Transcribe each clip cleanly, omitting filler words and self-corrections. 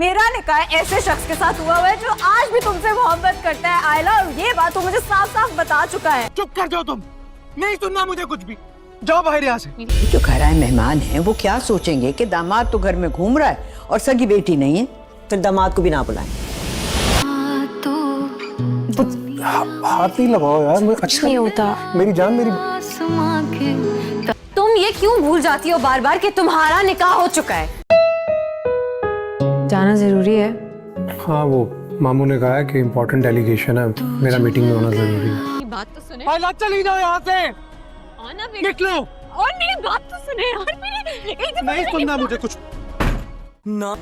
मेरा निकाह ऐसे शख्स के साथ हुआ है जो आज भी तुमसे मोहब्बत करता है आयला, और ये बात वो मुझे साफ साफ बता चुका है। चुप कर जाओ तुम, नहीं सुनना मुझे कुछ भी। जाओ बाहर यहाँ से। जो घर आए मेहमान हैं वो क्या सोचेंगे कि दामाद तो घर में घूम रहा है और सगी बेटी नहीं है, फिर दामाद को भी ना बुलाएं। हाथ नहीं लगाओ यार, मैं अच्छा नहीं होता। मेरी जान, मेरी तुम ये क्यों भूल जाती हो बार बार कि तुम्हारा निकाह हो चुका है? जाना जरूरी है। हाँ, वो मामू ने कहा है कि इम्पोर्टेंट डेलीगेशन है, मेरा मीटिंग में होना जरूरी है। बात तो सुने। आयला चली जाओ यहाँ से, निकलो। और मेरी बात तो सुने यार, नहीं सुनना मुझे कुछ ना।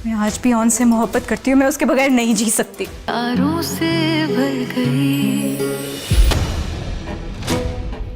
मैं आज भी ऑन से मोहब्बत करती हूँ, मैं उसके बगैर नहीं जी सकती। तारों से भर गई।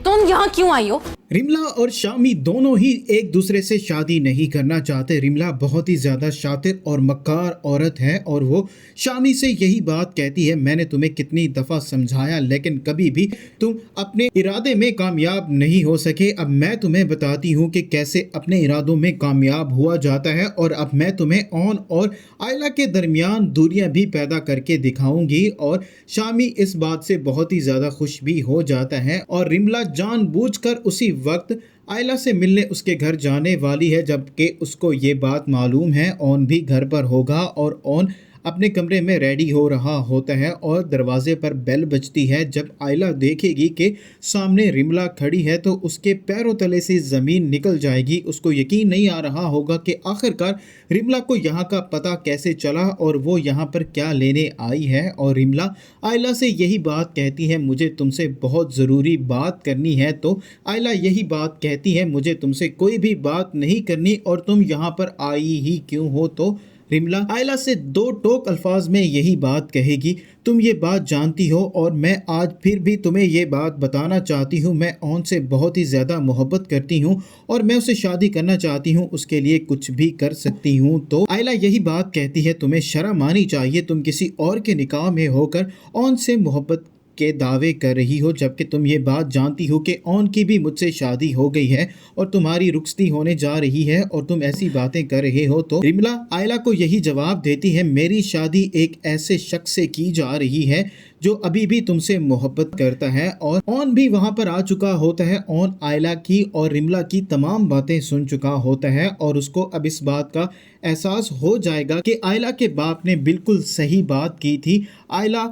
तुम यहाँ क्यों आई हो? रिमला और शामी दोनों ही एक दूसरे से शादी नहीं करना चाहते। रिमला बहुत ही ज़्यादा शातिर और मक्कार औरत है और वो शामी से यही बात कहती है, मैंने तुम्हें कितनी दफ़ा समझाया लेकिन कभी भी तुम अपने इरादे में कामयाब नहीं हो सके। अब मैं तुम्हें बताती हूँ कि कैसे अपने इरादों में कामयाब हुआ जाता है और अब मैं तुम्हें ऑन और आयला के दरमियान दूरियाँ भी पैदा करके दिखाऊंगी। और शामी इस बात से बहुत ही ज़्यादा खुश भी हो जाता है और रिमला जानबूझकर उसी वक्त आयला से मिलने उसके घर जाने वाली है, जबकि उसको ये बात मालूम है ऑन भी घर पर होगा और ऑन अपने कमरे में रेडी हो रहा होता है और दरवाजे पर बेल बजती है। जब आयला देखेगी कि सामने रिमला खड़ी है तो उसके पैरों तले से ज़मीन निकल जाएगी। उसको यकीन नहीं आ रहा होगा कि आखिरकार रिमला को यहाँ का पता कैसे चला और वो यहाँ पर क्या लेने आई है। और रिमला आयला से यही बात कहती है, मुझे तुमसे बहुत ज़रूरी बात करनी है। तो आयला यही बात कहती है, मुझे तुमसे कोई भी बात नहीं करनी और तुम यहाँ पर आई ही क्यों हो। तो रिमला आयला से दो टोक अल्फाज में यही बात कहेगी, तुम ये बात जानती हो और मैं आज फिर भी तुम्हें ये बात बताना चाहती हूँ, मैं ऑन से बहुत ही ज़्यादा मोहब्बत करती हूँ और मैं उससे शादी करना चाहती हूँ, उसके लिए कुछ भी कर सकती हूँ। तो आयला यही बात कहती है, तुम्हें शर्म आनी चाहिए, तुम किसी और के निकाह में होकर ऑन से मोहब्बत के दावे कर रही हो, जबकि तुम ये बात जानती हो कि ऑन की भी मुझसे शादी हो गई है और तुम्हारी रुखसती होने जा रही है और तुम ऐसी बातें कर रहे हो। तो रिमला आयला को यही जवाब देती है, मेरी शादी एक ऐसे शख्स से की जा रही है जो अभी भी तुमसे मोहब्बत करता है। और ऑन भी वहां पर आ चुका होता है। ऑन आयला की और रिमला की तमाम बातें सुन चुका होता है और उसको अब इस बात का एहसास हो जाएगा कि आयला के बाप ने बिल्कुल सही बात की थी। आयला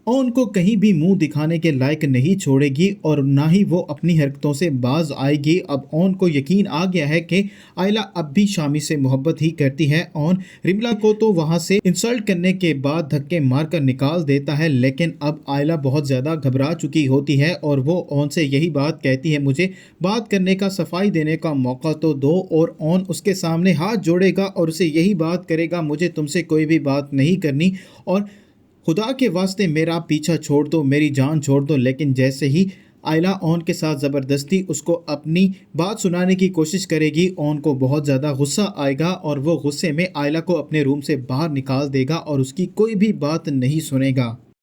ऑन को कहीं भी मुंह दिखाने के लायक नहीं छोड़ेगी और ना ही वो अपनी हरकतों से बाज आएगी। अब ऑन को यकीन आ गया है कि आयला अब भी शामी से मोहब्बत ही करती है। ऑन रिमला को तो वहां से इंसल्ट करने के बाद धक्के मारकर निकाल देता है, लेकिन अब आयला बहुत ज़्यादा घबरा चुकी होती है और वो ऑन से यही बात कहती है, मुझे बात करने का, सफाई देने का मौका तो दो। और ऑन उसके सामने हाथ जोड़ेगा और उसे यही बात करेगा, मुझे तुमसे कोई भी बात नहीं करनी और खुदा के वास्ते मेरा पीछा छोड़ दो, मेरी जान छोड़ दो। लेकिन जैसे ही आयला ऑन के साथ ज़बरदस्ती उसको अपनी बात सुनाने की कोशिश करेगी, ऑन को बहुत ज़्यादा गुस्सा आएगा और वो गुस्से में आयला को अपने रूम से बाहर निकाल देगा और उसकी कोई भी बात नहीं सुनेगा।